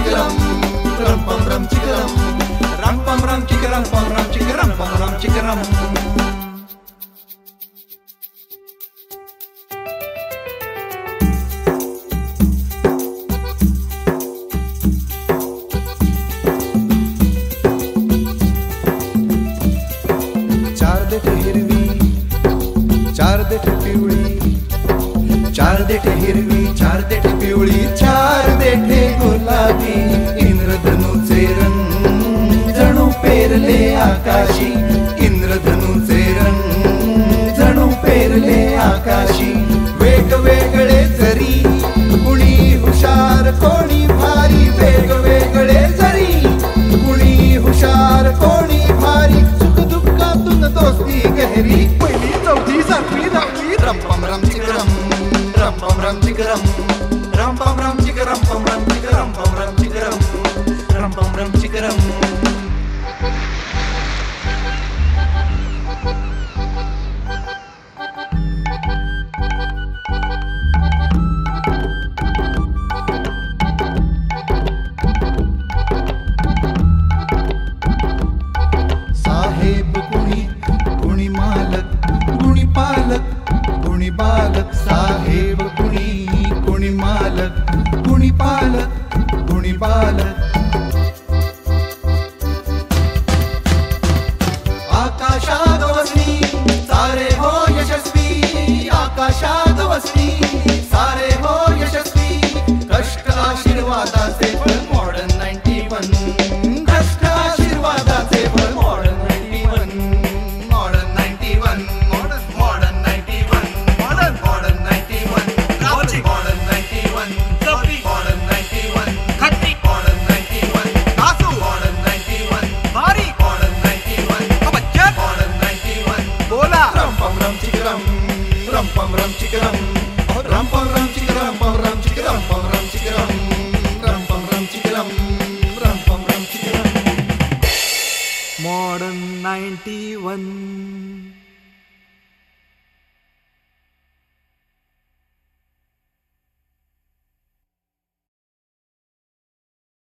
chikaram, ram pam ram chikaram, ram pam ram chikaram, pam ram chikaram, pam ram chikaram. चार देठ हिरवी, चार देठ पिवळी, चार देठ हिरवी, चार देठ पिवळी, चार देठे गुलाबी, इंद्रधनुचे रंग जणू पेरले आकाशी, इंद्रधनुचे रंग जणू पेरले आकाशी. वेगवेगळे जरी, कुणी हुशार कोणी भारी, वेगवेगळे जरी, कुणी हुशार कोणी भारी, सुख दुःखातून दोस्ती गहरी. पहिली चौथी सातवी दहावी, रम पम रम चिकरम, ram pam ram chikaram, ram pam ram chikaram, pam ram chikaram, pam ram chikaram, ram pam ram chikaram. साहेब कुणी, कुणी मालक, कुणी पालक, कुणी बालक. साहेब कुणी, कुणी मालक, कुणी पालक, कुणी बालक. आकाशात वसनी सारे हो यशस्वी, आकाशात वसनी सारे हो यशस्वी. कष्ट आशीर्वादाचे फळ मॉडर्न 91, कष्ट आशीर्वादाचे फळ modern 91, modern 91, modern 91, modern 91, modern 91, modern 91, खट्टी मॉडर्न 91, कासू मॉडर्न 91, भारी मॉडर्न 91, बच्चा मॉडर्न 91. बोला रम पम रम चिकरम, रम पम रम चिकरम, रम पम रम चिकरम, पम रम चिकरम, पम रम चिकरम, रम पम रम चिकरम, रम पम रम चिकरम. मॉडर्न 91.